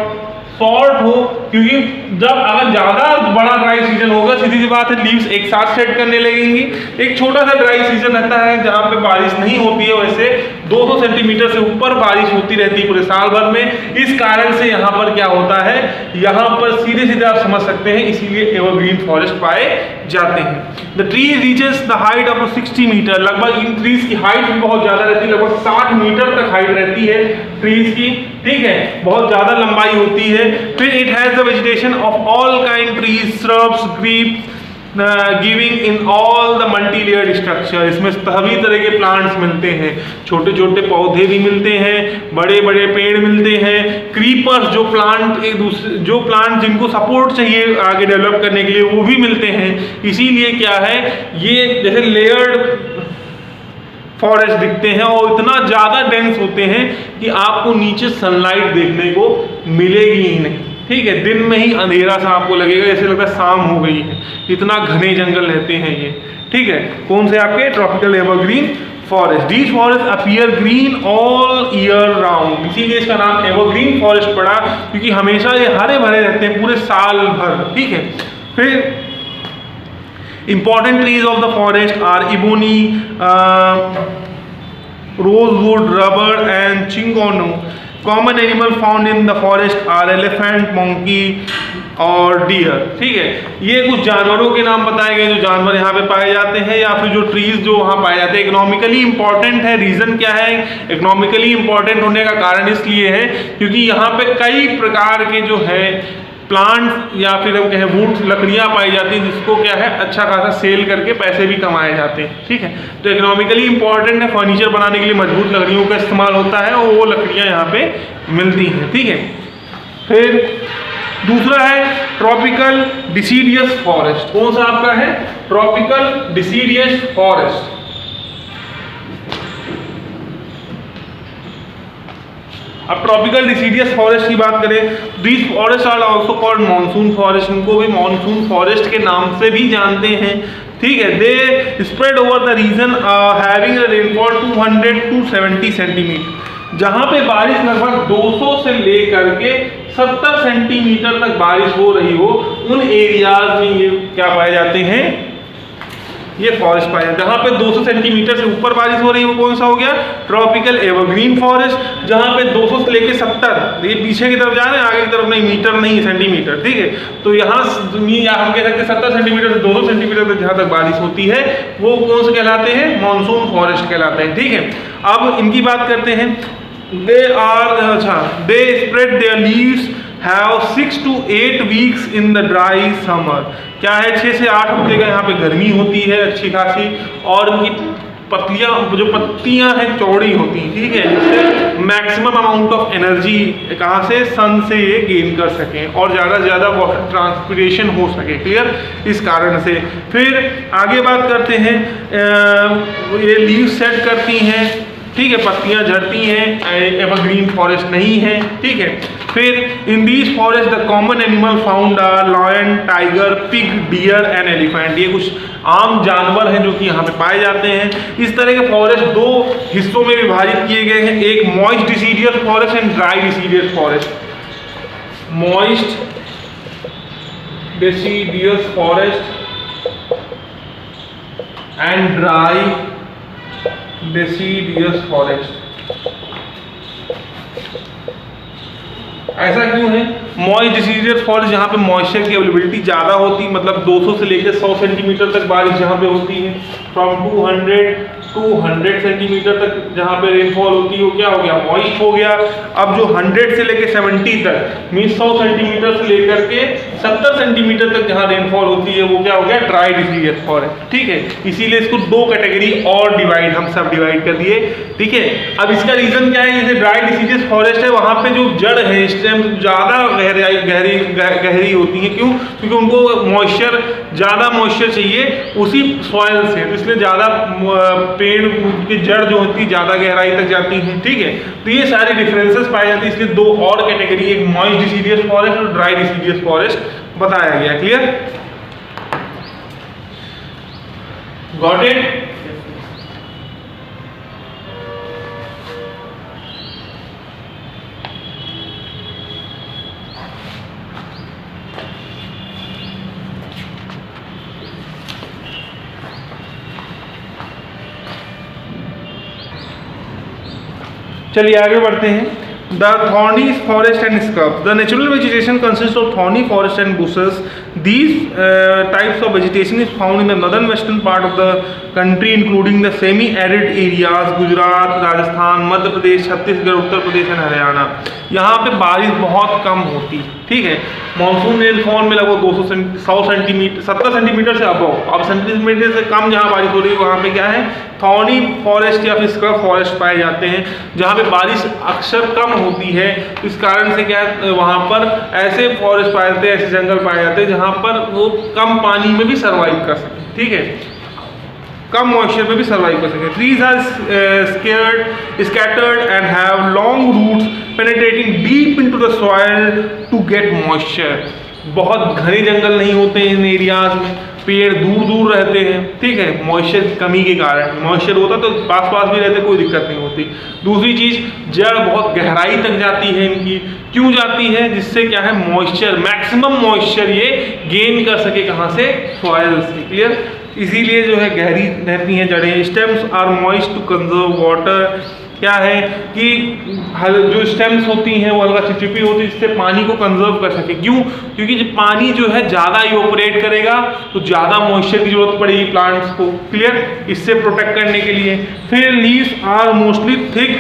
Speaker 1: हो। क्योंकि जब अगर ज्यादा बड़ा ड्राई सीजन होगा, सीधी सी बात है, लीव्स एक साथ सेट करने लगेंगी। एक छोटा सा ड्राई सीजन रहता है जहां पे बारिश नहीं होती है, वैसे 200 सेंटीमीटर से ऊपर बारिश होती रहती है पूरे साल भर में। इस कारण से यहाँ पर क्या होता है, यहाँ पर सीधे सीधे आप समझ सकते हैं, इसीलिए एवरग्रीन फॉरेस्ट पाए जाते हैं। The tree reaches the height of 60 metre. लगभग इन ट्रीज की हाइट भी बहुत ज्यादा रहती है, लगभग 60 मीटर तक हाइट रहती है ट्रीज की। ठीक है, बहुत ज्यादा लंबाई होती है। फिर it has the vegetation of all kind trees, shrubs, creeps, giving in all the multi layered structure. इसमें सभी तरह के प्लांट्स मिलते हैं, छोटे छोटे पौधे भी मिलते हैं, बड़े बड़े पेड़ मिलते हैं, क्रीपर्स, जो प्लांट एक दूसरे, जो प्लांट जिनको सपोर्ट चाहिए आगे डेवलप करने के लिए, वो भी मिलते हैं। इसीलिए क्या है, ये जैसे लेयर्ड फॉरेस्ट दिखते हैं और इतना ज़्यादा डेंस होते हैं कि आपको नीचे सनलाइट देखने को मिलेगी ही नहीं। ठीक है, दिन में ही अंधेरा सा आपको लगेगा, जैसे लगता है शाम हो गई है, इतना घने जंगल रहते हैं ये। ठीक है, कौन से आपके, tropical evergreen forest. These forest appear green all year round, इसीलिए इसका नाम एवरग्रीन फॉरेस्ट पड़ा, क्योंकि हमेशा ये हरे भरे रहते हैं पूरे साल भर। ठीक है, फिर important trees of the forest are ebony, rosewood, rubber and chingono. Common animal found in the forest are elephant, monkey और डियर। ठीक है, ये कुछ जानवरों के नाम बताए गए जो जानवर यहाँ पे पाए जाते हैं, या फिर जो ट्रीज जो वहाँ पाए जाते हैं। इकोनॉमिकली इंपॉर्टेंट है, रीजन क्या है, इकोनॉमिकली इंपॉर्टेंट होने का कारण इसलिए है क्योंकि यहाँ पे कई प्रकार के जो है प्लांट या फिर हम कहें वुड, लकड़ियाँ पाई जाती हैं, जिसको क्या है अच्छा खासा सेल करके पैसे भी कमाए जाते हैं। ठीक है, तो इकोनॉमिकली इंपॉर्टेंट है, फर्नीचर बनाने के लिए मजबूत लकड़ियों का इस्तेमाल होता है और वो लकड़ियाँ यहाँ पे मिलती हैं। ठीक है, फिर दूसरा है ट्रॉपिकल डिसीडियस फॉरेस्ट। कौन सा आपका है, ट्रॉपिकल डिसीडियस फॉरेस्ट। अब ट्रॉपिकल डिसीडियस फॉरेस्ट की बात करें, these forest are also called monsoon forest, इनको भी मॉनसून फॉरेस्ट के नाम से भी जानते हैं। ठीक है, they spread over the region having rainfall 200 to 70 centimetre. जहाँ पे बारिश लगभग 200 से लेकर के 70 सेंटीमीटर तक बारिश हो रही हो, उन एरियाज में ये क्या पाए जाते हैं, ये फॉरेस्ट पाया जाता है। जहाँ पे 200 सेंटीमीटर से ऊपर बारिश हो रही है वो कौन सा हो गया, ट्रॉपिकल एवरग्रीन फॉरेस्ट। जहाँ पे 200 से लेके 70, ये पीछे की तरफ जा रहे हैं, आगे की तरफ नहीं, मीटर नहीं सेंटीमीटर, ठीक है। तो यहाँ हम कह सकते हैं 70 सेंटीमीटर से 200 सेंटीमीटर तक जहाँ तक बारिश होती है वो कौन से कहलाते हैं, मानसून फॉरेस्ट कहलाते हैं, ठीक है। अब इनकी बात करते हैं। They spread there leaves have 6 to 8 weeks in the dry summer। क्या है, 6 से 8 हफ्ते का यहाँ पे गर्मी होती है अच्छी खासी, और इनकी पत्तियां हैं चौड़ी होती हैं, ठीक है, जिससे मैक्सिमम अमाउंट ऑफ एनर्जी कहाँ से, सन से ये गेन कर सकें और ज़्यादा से ज़्यादा वाटर ट्रांसपिरेशन हो सके, क्लियर, इस कारण से। फिर आगे बात करते हैं, ये लीव सेट करती हैं, ठीक है, पत्तियां झड़ती हैं, एवरग्रीन फॉरेस्ट नहीं है, ठीक है। फिर in these forest the common animal found are lion, tiger, pig, deer and elephant. ये कुछ आम जानवर हैं जो कि यहाँ पे पाए जाते हैं। इस तरह के फॉरेस्ट दो हिस्सों में विभाजित किए गए हैं, एक moist deciduous forest and dry deciduous forest. Moist deciduous forest and dry deciduous forest. ऐसा क्यों है, मॉइस्ट डिसीडियस फॉरेस्ट जहाँ पे मॉइस्चर की अवेलेबिलिटी ज़्यादा होती, मतलब 200 से लेकर 100 सेंटीमीटर तक बारिश जहाँ पे होती है, फ्रॉम 200 to 100 सेंटीमीटर तक जहाँ पे रेनफॉल होती है वो क्या हो गया, मॉइस्ट हो गया। अब जो 100 से लेकर 70 तक मीन्स 100 सेंटीमीटर से लेकर के 70 सेंटीमीटर तक जहाँ रेनफॉल होती है वो क्या हो गया, ड्राई डिसीडियस फॉरेस्ट, ठीक है। इसीलिए इसको दो कैटेगरी और डिवाइड, हम सब डिवाइड कर दिए, ठीक है। अब इसका रीजन क्या है, जैसे ड्राई डिसीडियस फॉरेस्ट है वहाँ पे जो जड़ है स्टेम ज़्यादा गहरी होती है, क्यों, क्योंकि उनको मॉइस्चर, ज़्यादा मॉइस्चर चाहिए उसी सॉइल से, तो इसलिए ज़्यादा पेड़ की जड़ जो होती है ज़्यादा गहराई तक जाती है, ठीक है। तो ये सारी डिफरेंसेस पाए जाते हैं, इसलिए दो और कैटेगरी, एक मॉइस्ट डिसीडियस फॉरेस्ट और ड्राई डिसीडियस फॉरेस्ट बताया गया, क्लियर, गॉट इट। चलिए आगे बढ़ते हैं। The thorny forest and scrub. The natural vegetation consists of thorny forest and bushes. These types of vegetation is found in the northern western part of the country, including the semi-arid areas Gujarat, Rajasthan, Madhya Pradesh, Chhattisgarh, Uttar Pradesh और हरियाणा। यहाँ पे बारिश बहुत कम होती, ठीक है। Monsoon rainfall में लगभग 100 सेंटीमीटर, 70 सेंटीमीटर से अब सेंटीमीटर से कम जहाँ बारिश हो रही है वहाँ पे क्या है, थॉर्नी फॉरेस्ट या फिर स्क्रब फॉरेस्ट पाए जाते हैं, जहाँ पे बारिश अक्सर कम होती है। इस कारण से क्या है, वहाँ पर ऐसे फॉरेस्ट पाए जाते हैं, ऐसे जंगल पाए जाते हैं जहाँ पर वो कम पानी में भी सर्वाइव कर सके, ठीक है, कम मॉइस्चर में भी सर्वाइव कर सके। Trees are scattered and have long roots penetrating deep into the soil to get moisture। बहुत घने जंगल नहीं होते इन एरियाज में, पेड़ दूर दूर रहते हैं, ठीक है, मॉइस्चर की कमी के कारण। मॉइस्चर होता तो पास पास भी रहते, कोई दिक्कत नहीं होती। दूसरी चीज़, जड़ बहुत गहराई तक जाती है इनकी, क्यों जाती है, जिससे क्या है, मॉइस्चर, मैक्सिमम मॉइस्चर ये गेन कर सके, कहाँ से, सॉइल से, क्लियर। इसीलिए जो है गहरी रहती हैं जड़ें। Stems are moist to conserve water. क्या है कि जो स्टेम्स होती हैं वो हल्का चिपचिपी होती है, जिससे पानी को कंजर्व कर सके। क्यों, क्योंकि जब पानी जो है ज़्यादा इवोपरेट करेगा तो ज़्यादा मॉइस्चर की जरूरत पड़ेगी प्लांट्स को, क्लियर, इससे प्रोटेक्ट करने के लिए। फिर leaves are mostly thick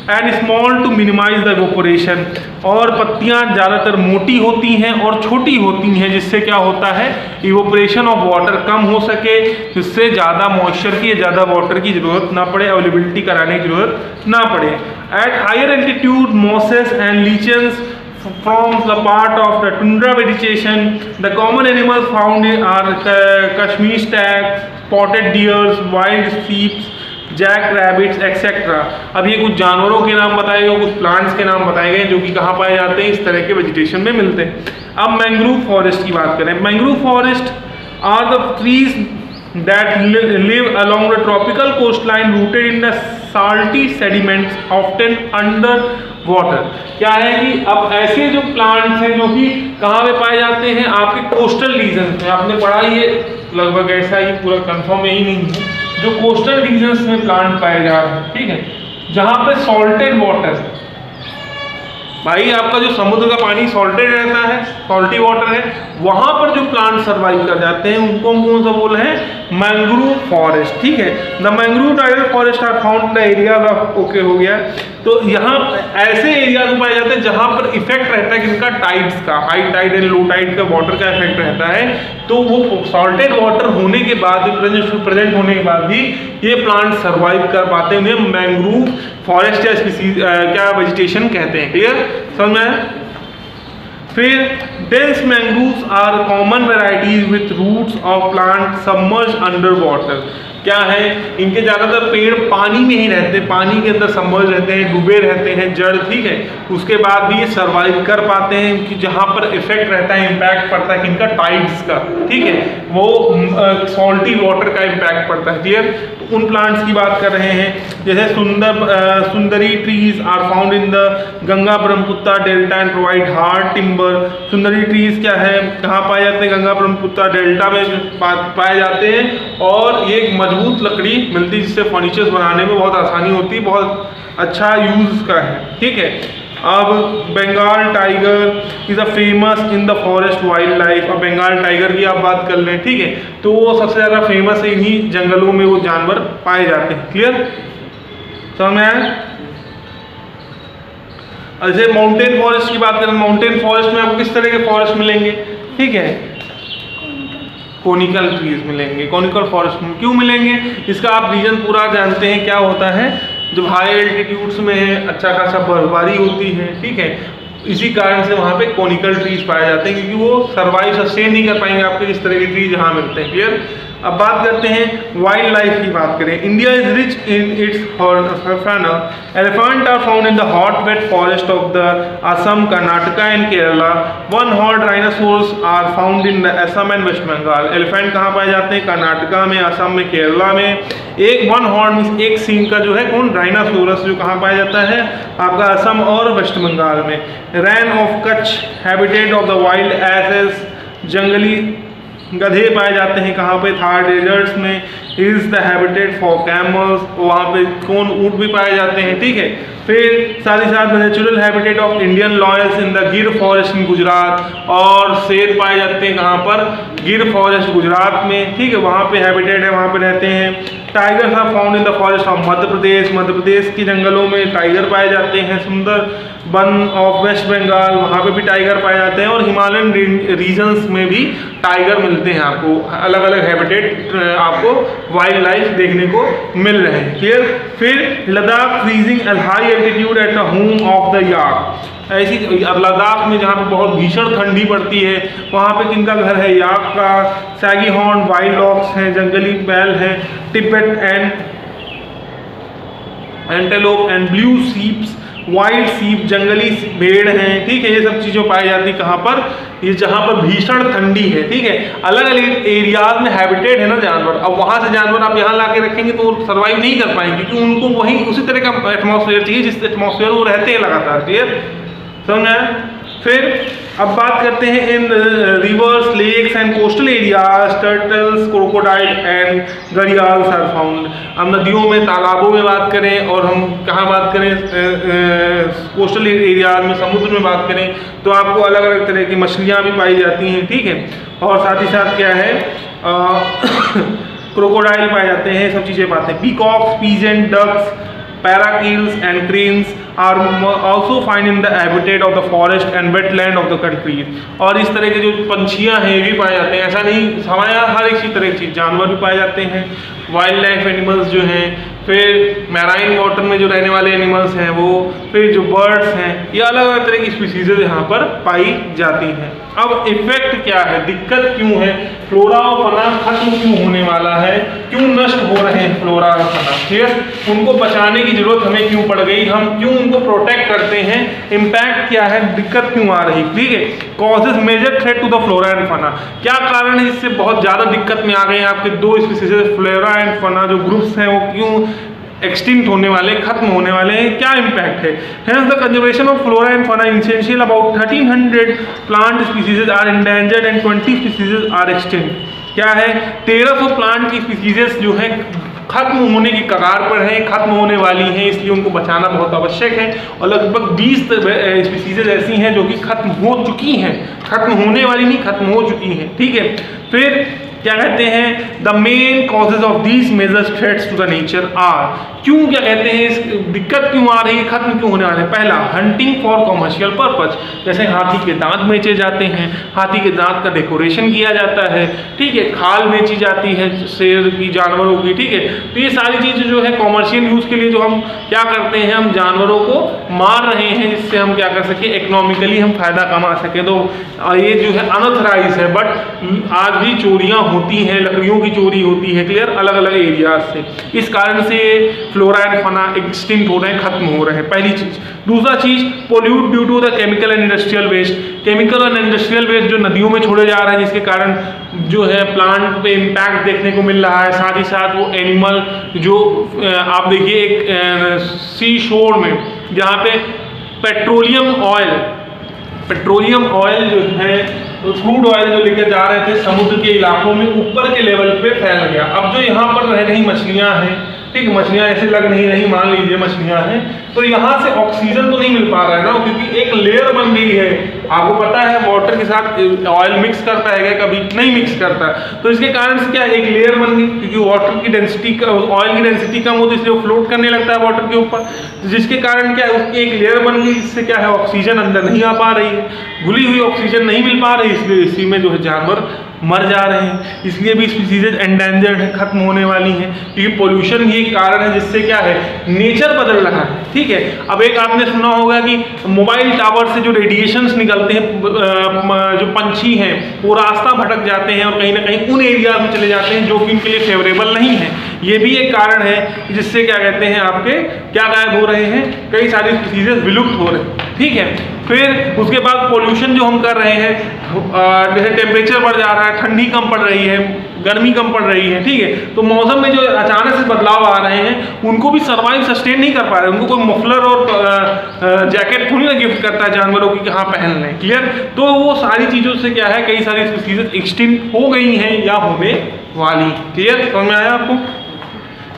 Speaker 1: and small to minimize the evaporation. और पत्तियां ज़्यादातर मोटी होती हैं और छोटी होती हैं, जिससे क्या होता है, इवोपरेशन ऑफ वाटर कम हो सके, जिससे ज़्यादा मॉइस्चर की, ज़्यादा वाटर की ज़रूरत ना पड़े, अवेलेबिलिटी कराने की ज़रूरत ना पड़े। At higher altitude mosses and lichens forms the part of the tundra vegetation. The common animals found are Kashmir stag, spotted deers, wild sheep, jack rabbits etcetera. अब ये कुछ जानवरों के नाम बताए गए, कुछ प्लांट्स के नाम बताए गए जो कि कहाँ पाए जाते हैं, इस तरह के वेजिटेशन में मिलते हैं। अब मैंग्रोव फॉरेस्ट की बात करें। Mangrove forest are the trees that live along the tropical coast line rooted in the salty sediments often under water. क्या है कि अब ऐसे जो प्लांट्स हैं जो कि कहाँ पे पाए जाते हैं, आपके कोस्टल रीजन में, आपने पढ़ा ये लगभग ऐसा ही, पूरा कंफर्म यही नहीं है। जो कोस्टल रीजन्स में प्लांट पाए जा रहे हैं, ठीक है, जहाँ पे सॉल्टेड वाटर, भाई आपका जो समुद्र का पानी सॉल्टेड रहता है, सॉल्टी वाटर है, वहां पर जो प्लांट सर्वाइव कर जाते हैं उनको हम कौन सा बोल रहे हैं, मैंग्रोव फॉरेस्ट, ठीक है। The mangrove tidal forest are found in the area of, okay हो गया। तो यहाँ ऐसे एरियाज में पाए जाते हैं जहां पर इफेक्ट रहता है किनका, टाइड्स का, high tide and low tide का वाटर का इफेक्ट रहता है। तो वो सॉल्टेड वाटर होने के बाद, प्रेजेंट होने के बाद भी ये प्लांट सर्वाइव कर पाते हैं, उन्हें मैंग्रोव फॉरेस्ट या स्पीसीज क्या वेजिटेशन कहते हैं। क्लियर, समझ में आया? फिर dense mangroves are common varieties with roots of plant submerge under water. क्या है, इनके ज़्यादातर पेड़ पानी में ही रहते हैं, पानी के अंदर सबमर्ज रहते हैं, डूबे रहते हैं जड़, ठीक है। उसके बाद भी ये सर्वाइव कर पाते हैं कि जहाँ पर इफेक्ट रहता है, इम्पैक्ट पड़ता है किनका, टाइड्स का, ठीक है, वो सॉल्टी वाटर का इम्पैक्ट पड़ता है। क्लियर, तो उन प्लांट्स की बात कर रहे हैं। जैसे sundari trees are found in the Ganga Brahmaputra delta and provide hard timber. Sundari trees क्या है, कहाँ पाए जाते हैं, गंगा ब्रह्मपुत्र डेल्टा में पाए जाते हैं, और ये एक मजबूत लकड़ी मिलती है जिससे फर्नीचर्स बनाने में बहुत आसानी होती है, बहुत अच्छा यूज का है, ठीक है। अब Bengal tiger is a famous in the forest wild life. अब बंगाल टाइगर की आप बात कर लें, ठीक है, तो वो सबसे ज़्यादा फेमस है, इन्हीं जंगलों में वो जानवर पाए जाते हैं। क्लियर, समझ में आया? जैसे माउंटेन फॉरेस्ट की बात करें, माउंटेन फॉरेस्ट में आपको किस तरह के फॉरेस्ट मिलेंगे, ठीक है, कोनिकल ट्रीज मिलेंगे। कोनिकल फॉरेस्ट में क्यों मिलेंगे, इसका आप रीजन पूरा जानते हैं। क्या होता है, जब हाई एल्टीट्यूड्स में अच्छा खासा बर्फबारी होती है, ठीक है, इसी कारण से वहाँ पे कोनिकल ट्रीज पाए जाते हैं, क्योंकि वो सर्वाइव सस्टेन नहीं कर पाएंगे आपके इस तरह के ट्रीज यहाँ मिलते हैं। क्लियर, अब बात करते हैं वाइल्ड लाइफ की बात करें। India is rich in its fauna. Elephant are found in the hot wet forest of the Assam, Karnataka and Kerala. One horn rhinoceros are found in the Assam and West Bengal. Elephant कहाँ पाए जाते हैं, कर्नाटका में, असम में, केरला में। एक वन हॉर्न एक सींग का जो है कौन, राइनोसोरस, जो कहाँ पाया जाता है, आपका असम और वेस्ट बंगाल में। Rann of Kutch, habitat of the wild asses, जंगली गधे पाए जाते हैं कहाँ पे, थार डेजर्ट्स में। Is the habitat for camels, वहाँ पे कौन, ऊँट भी पाए जाते हैं, ठीक है। फिर साथ ही साथ natural habitat of Indian loyals in the गिर फॉरेस्ट इन गुजरात। और शेर पाए जाते हैं कहाँ पर, गिर फॉरेस्ट गुजरात में, ठीक है, वहाँ पे हैबिटेट है, वहाँ पे रहते हैं। Tigers are found in the forest of Madhya Pradesh. Madhya Pradesh के जंगलों में टाइगर पाए जाते हैं। सुंदर वन ऑफ वेस्ट बंगाल, वहाँ पे भी टाइगर पाए जाते हैं। और हिमालयन रीजन्स में भी टाइगर मिलते हैं आपको, अलग अलग हैबिटेट आपको वाइल्ड लाइफ देखने को मिल रहे हैं। क्लियर, फिर Ladakh freezing at high altitude at the home of the yak. ऐसी अब लद्दाख में जहाँ पे बहुत भीषण ठंडी पड़ती है, वहाँ पे किनका घर है, याक का। सैगी हॉर्न वाइल्ड डॉग्स हैं, जंगली बैल हैं। Tibet and antelope and blue sheeps, wild sheep, जंगली भेड़ हैं, ठीक है। ये सब चीज़ें पाई जाती है कहाँ पर, ये जहाँ पर भीषण ठंडी है, ठीक है। अलग अलग एरियाज में हैबिटेट है ना जानवर। अब वहाँ से जानवर आप यहाँ ला के रखेंगे तो सर्वाइव नहीं कर पाएंगे, क्योंकि उनको वही उसी तरह का एटमॉस्फेयर चाहिए जिस एटमॉस्फेयर वो रहते हैं लगातार। क्लियर, समझ आया? फिर अब बात करते हैं in rivers, lakes and coastal areas, turtles, crocodile and gharials are found. अब नदियों में, तालाबों में बात करें, और हम कहाँ बात करें, कोस्टल एरियाज में, समुद्र में बात करें, तो आपको अलग अलग तरह की मछलियाँ भी पाई जाती हैं, ठीक है। और साथ ही साथ क्या है, क्रोकोडाइल पाए जाते हैं, सब चीज़ें पाते हैं। Peacocks, pheasant, ducks, parakeets and cranes are also find in the habitat of the forest and wetland of the countries. और इस तरह के जो पंछियाँ हैं भी पाए जाते हैं। ऐसा नहीं, हमारे यहाँ हर एक तरह की चीज़, जानवर भी पाए जाते हैं, वाइल्ड लाइफ एनिमल्स जो हैं, फिर मैराइन वाटर में जो रहने वाले एनिमल्स हैं वो, फिर जो बर्ड्स हैं, ये अलग अलग तरह की स्पीसीज यहाँ पर पाई जाती हैं। अब इफेक्ट क्या है, दिक्कत क्यों है, फ्लोरा और फना खत्म क्यों होने वाला है, क्यों नष्ट हो रहे हैं फ्लोरा और फना, ठीक है, उनको बचाने की जरूरत हमें क्यों पड़ गई, हम क्यों उनको प्रोटेक्ट करते हैं, इम्पैक्ट क्या है, दिक्कत क्यों आ रही, ठीक है। Causes major threat to the flora and fauna, क्या कारण है जिससे बहुत ज़्यादा दिक्कत में आ गए हैं आपके दो स्पीसीज फ्लोरा एंड फना जो ग्रुप्स हैं, वो क्यों एक्सटिंक्ट होने वाले, खत्म होने वाले हैं, क्या इम्पैक्ट है। Hence the conservation of flora and fauna essential, about 1300 plant species are endangered and 20 species are extinct. क्या है, 1300 प्लांट की स्पीसीज जो है खत्म होने की कगार पर है, खत्म होने वाली हैं, इसलिए उनको बचाना बहुत आवश्यक है। और लगभग 20 स्पीसीज ऐसी हैं जो कि खत्म हो चुकी हैं, खत्म होने वाली नहीं, खत्म हो चुकी हैं, ठीक है। फिर क्या कहते हैं, the main causes of these major threats to the nature are, क्यों क्या कहते हैं, इस दिक्कत क्यों आ रही है, खत्म क्यों होने वाले हैं। पहला, हंटिंग फॉर कॉमर्शियल पर्पज, जैसे हाथी के दांत बेचे जाते हैं, हाथी के दांत का डेकोरेशन किया जाता है, ठीक है, खाल बेची जाती है शेर की, जानवरों की, ठीक है। तो ये सारी चीज़ जो है कॉमर्शियल यूज़ के लिए जो हम क्या करते हैं, हम जानवरों को मार रहे हैं, जिससे हम क्या कर सके, इकोनॉमिकली हम फायदा कमा सकें। तो ये जो है अनऑथराइज है, बट आज भी चोरियाँ होती हैं, लकड़ियों की चोरी होती है, क्लियर, अलग अलग एरियाज से। इस कारण से फ्लोरा एंड फौना एक्सटिंक्ट हो रहे हैं, खत्म हो रहे हैं, पहली चीज। दूसरा चीज, pollute due to the chemical and industrial waste, chemical और इंडस्ट्रियल वेस्ट जो नदियों में छोड़े जा रहे हैं, जिसके कारण जो है प्लांट पे इम्पैक्ट देखने को मिल रहा है। साथ ही साथ वो एनिमल जो आप देखिए एक सी शोर में जहाँ पे पेट्रोलियम ऑयल जो है, क्रूड ऑयल जो लेकर जा रहे थे समुद्र के इलाकों में, ऊपर के लेवल पे फैल गया। अब जो यहाँ पर रह रही मछलियाँ हैं, ठीक, मछलियाँ ऐसे लग नहीं रही, मान लीजिए मछलियाँ हैं, तो यहाँ से ऑक्सीजन तो नहीं मिल पा रहा है ना, क्योंकि एक लेयर बन गई है। आपको पता है वाटर के साथ ऑयल मिक्स करता है क्या, कभी नहीं मिक्स करता, तो इसके कारण से क्या एक लेयर बन गई, क्योंकि वाटर की डेंसिटी, ऑयल की डेंसिटी कम होती है, इसलिए वो फ्लोट करने लगता है वाटर के ऊपर, जिसके कारण क्या है, उसकी एक लेयर बन गई, जिससे क्या है ऑक्सीजन अंदर नहीं आ पा रही है, घुली हुई ऑक्सीजन नहीं मिल पा रही, इसलिए इसी में जो है जानवर मर जा रहे हैं। इसलिए भी स्पीसीज एंडेंजर्ड है, खत्म होने वाली हैं, क्योंकि पोल्यूशन ही एक कारण है जिससे क्या है नेचर बदल रहा है, ठीक है। अब एक आपने सुना होगा कि मोबाइल टावर से जो रेडिएशंस निकलते हैं, जो पंछी हैं वो रास्ता भटक जाते हैं और कहीं ना कहीं उन एरिया में चले जाते हैं जो कि उनके लिए फेवरेबल नहीं है। ये भी एक कारण है जिससे क्या कहते हैं आपके क्या गायब हो रहे हैं, कई सारी स्पीसीज विलुप्त हो रहे हैं, ठीक है। फिर उसके बाद पोल्यूशन जो हम कर रहे हैं, जैसे टेम्परेचर बढ़ जा रहा है, ठंडी कम पड़ रही है, गर्मी कम पड़ रही है, ठीक है। तो मौसम में जो अचानक से बदलाव आ रहे हैं, उनको भी सर्वाइव सस्टेन नहीं कर पा रहे, उनको कोई मफलर और जैकेट थोड़ी ना गिफ्ट करता है जानवरों की कि हाँ पहन लें, क्लियर। तो वो सारी चीज़ों से क्या है, कई सारी स्पीसीज एक्सटिंक्ट हो गई हैं या होने वाली, क्लियर, समझ में आया आपको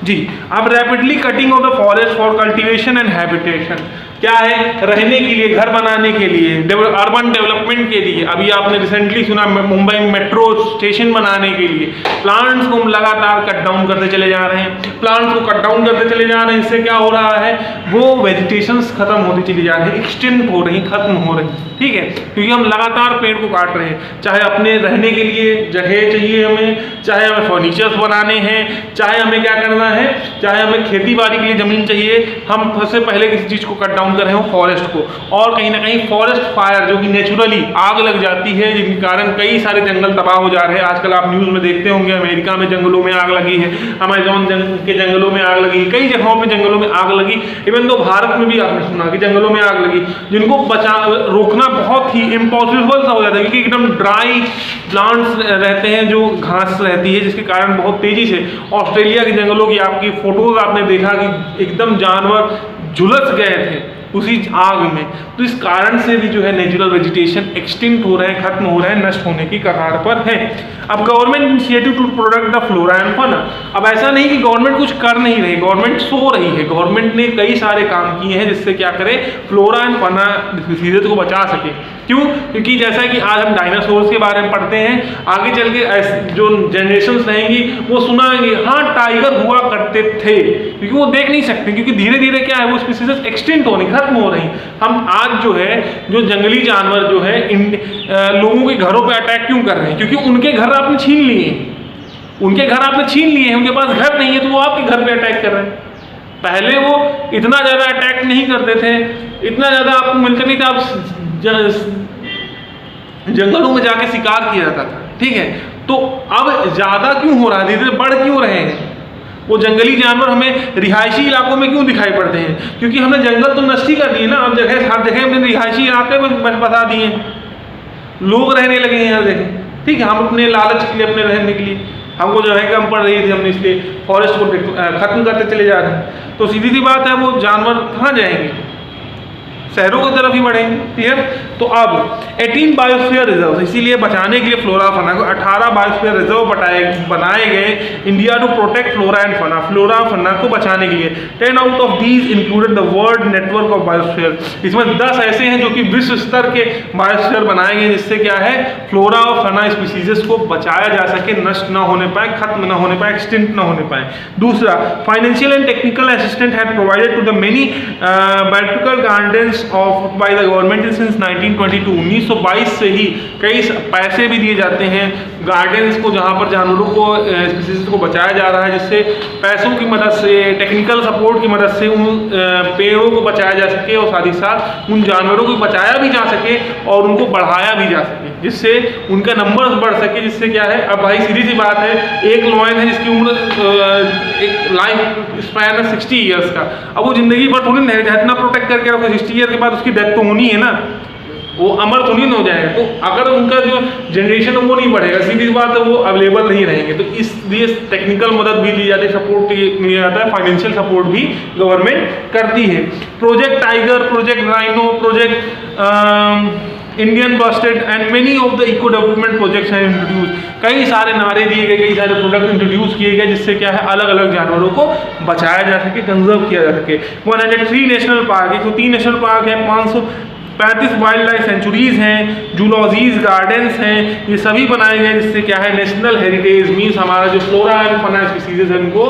Speaker 1: जी। अब rapidly cutting of the forest for cultivation and habitation, क्या है, रहने के लिए, घर बनाने के लिए, अर्बन डेवलपमेंट के लिए। अभी आपने रिसेंटली सुना मुंबई में मेट्रो स्टेशन बनाने के लिए प्लांट्स को हम लगातार कट डाउन करते चले जा रहे हैं, प्लांट्स को कट डाउन करते चले जा रहे हैं। इससे क्या हो रहा है, वो वेजिटेशंस खत्म होती चली जा रही है, एक्सटिंक्ट हो रही, खत्म हो रही, ठीक है, क्योंकि हम लगातार पेड़ को काट रहे हैं। चाहे अपने रहने के लिए जगह चाहिए हमें, चाहे हमें फर्नीचर्स बनाने हैं, चाहे हमें क्या करना है, चाहे हमें खेती बाड़ी के लिए जमीन चाहिए, हम सबसे पहले किसी चीज़ को कट डाउन कर रहे हो, फॉरेस्ट को। और कहीं ना कहीं फॉरेस्ट फायर जो कि नेचुरली आग लग जाती है, जिनके कारण कई सारे जंगल तबाह हो जा रहे हैं। आजकल आप न्यूज़ में देखते होंगे, अमेरिका में जंगलों में आग लगी है, अमेज़न के जंगलों में आग लगी, कई जगहों पे जंगलों में आग लगी। इवन तो भारत में भी आपने सुना कि जंगलों में आग लगी, जिनको रोकना बहुत ही इम्पॉसिबल सा हो जाता है, क्योंकि एकदम ड्राई प्लांट्स रहते हैं, जो घास रहती है, जिसके कारण बहुत तेजी से ऑस्ट्रेलिया के जंगलों की आपकी फोटोज आपने देखा कि एकदम जानवर झुलस गए थे उसी आग में। तो इस कारण से भी जो है नेचुरल वेजिटेशन एक्सटिंक्ट हो रहे हैं, खत्म हो रहे हैं, नष्ट होने की कगार पर है। अब government initiative to protect the flora and fauna, अब ऐसा नहीं कि गवर्नमेंट कुछ कर नहीं रही, गवर्नमेंट सो रही है। गवर्नमेंट ने कई सारे काम किए हैं जिससे क्या करे, फ्लोरा एंड फौना स्पीसीज को बचा सके। क्यों? क्योंकि जैसा कि आज हम डायनासोर्स के बारे में पढ़ते हैं, आगे चल के जो जनरेशंस रहेंगी वो सुनाएंगे हाँ टाइगर हुआ करते थे, क्योंकि वो देख नहीं सकते, क्योंकि धीरे धीरे क्या है वो स्पीसीज एक्सटिंक्ट होने, खत्म हो रही। हम आज जो है जो जंगली जानवर जो है लोगों के घरों पे अटैक क्यों कर रहे हैं? क्योंकि उनके घर आपने छीन लिए, उनके घर आपने छीन लिए हैं, उनके पास घर नहीं है तो वो आपके घर पे अटैक कर रहे हैं। पहले वो इतना ज़्यादा अटैक नहीं करते थे, इतना ज़्यादा आपको मिलता नहीं था, आप जंगलों में जाके शिकार किया जाता था, ठीक है। तो अब ज़्यादा क्यों हो रहा है, धीरे धीरे बढ़ क्यों रहे हैं? वो जंगली जानवर हमें रिहायशी इलाकों में क्यों दिखाई पड़ते हैं? क्योंकि हमने जंगल तो नष्ट ही कर दिए ना, अब जगह हर जगह हमने रिहायशी इलाके बता दिए, लोग रहने लगे हैं यहाँ देखें, ठीक है। हम अपने लालच के लिए, अपने रहने के लिए, हमको जगह कम पड़ रही थी, हमने इसलिए फॉरेस्ट को खत्म करते चले जा रहे हैं। तो सीधी सी बात है, वो जानवर कहाँ जाएंगे? शहरों की तरफ ही बढ़ेंगे। क्लियर? तो अब 18 बायोस्फीयर रिजर्व, इसीलिए बचाने के लिए फ्लोरा फना को 18 बायोस्फीयर रिजर्व बनाए गए India to protect flora and fauna, flora fauna को बचाने के लिए। 10 out of these included the world network of biosphere, इसमें 10 ऐसे हैं जो कि विश्व स्तर के बायोस्फीयर बनाए गए, जिससे क्या है फ्लोरा और फना स्पीसीज को बचाया जा सके, नष्ट ना होने पाए, खत्म ना होने पाए, एक्सटिंक्ट ना होने पाए। दूसरा, financial and technical assistant had provided to the many botanical gardens of by the government since 1922, 1922 से ही कई पैसे भी दिए जाते हैं गार्डन्स को, जहां पर जानवरों को स्पीसीज को बचाया जा रहा है, जिससे पैसों की मदद से, टेक्निकल सपोर्ट की मदद से उन पेड़ों को बचाया जा सके और साथ ही साथ उन जानवरों को बचाया भी जा सके और उनको बढ़ाया भी जा सके, जिससे उनका नंबर बढ़ सके। जिससे क्या है, अब भाई सीधी सी बात है, एक लॉयन है जिसकी उम्र एक लाइफ स्पैन है 60 ईयर्स का, अब वो जिंदगी भर थोड़ी नहीं इतना प्रोटेक्ट करके रखो, 60 ईयर के बाद उसकी डेथ तो होनी है ना, वो अमर थोड़ी ना हो जाएगा। तो अगर उनका जो जनरेशन है वो नहीं बढ़ेगा, सीधी बात है वो अवेलेबल नहीं रहेंगे। तो इसलिए टेक्निकल मदद भी ली जाती है, सपोर्ट लिया जाता है, फाइनेंशियल सपोर्ट भी गवर्नमेंट करती है। Project tiger, project rhino, project Indian bustard and many of the eco development projects हैं इंट्रोड्यूस, कई सारे नारे दिए गए, कई सारे प्रोडक्ट इंट्रोड्यूस किए गए, जिससे क्या है अलग अलग जानवरों को बचाया जा सके, कंजर्व किया जा सके। 103 नेशनल पार्क, 103 नेशनल पार्क है, 535 वाइल्ड लाइफ सेंचुरीज हैं, जूलॉजीज गार्डन्स हैं, ये सभी बनाए गए, जिससे क्या है नेशनल हेरिटेज मीन्स हमारा जो फ्लोरा एंड फना स्पीसीज है उनको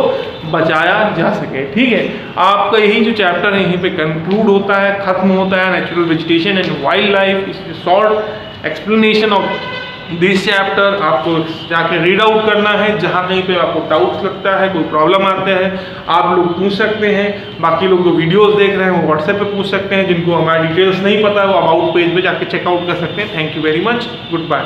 Speaker 1: बचाया जा सके। ठीक है, आपका यही जो चैप्टर है यहीं पे कंक्लूड होता है, खत्म होता है, natural vegetation and wild life. इस short explanation of this chapter आपको जाके रीड आउट करना है। जहाँ कहीं पे आपको डाउट्स लगता है, कोई प्रॉब्लम आते हैं, आप लोग पूछ सकते हैं। बाकी लोग जो वीडियोस देख रहे हैं वो व्हाट्सएप पे पूछ सकते हैं, जिनको हमारी डिटेल्स नहीं पता है वो अबाउट पेज पे जाके चेकआउट कर सकते हैं। Thank you very much, good bye.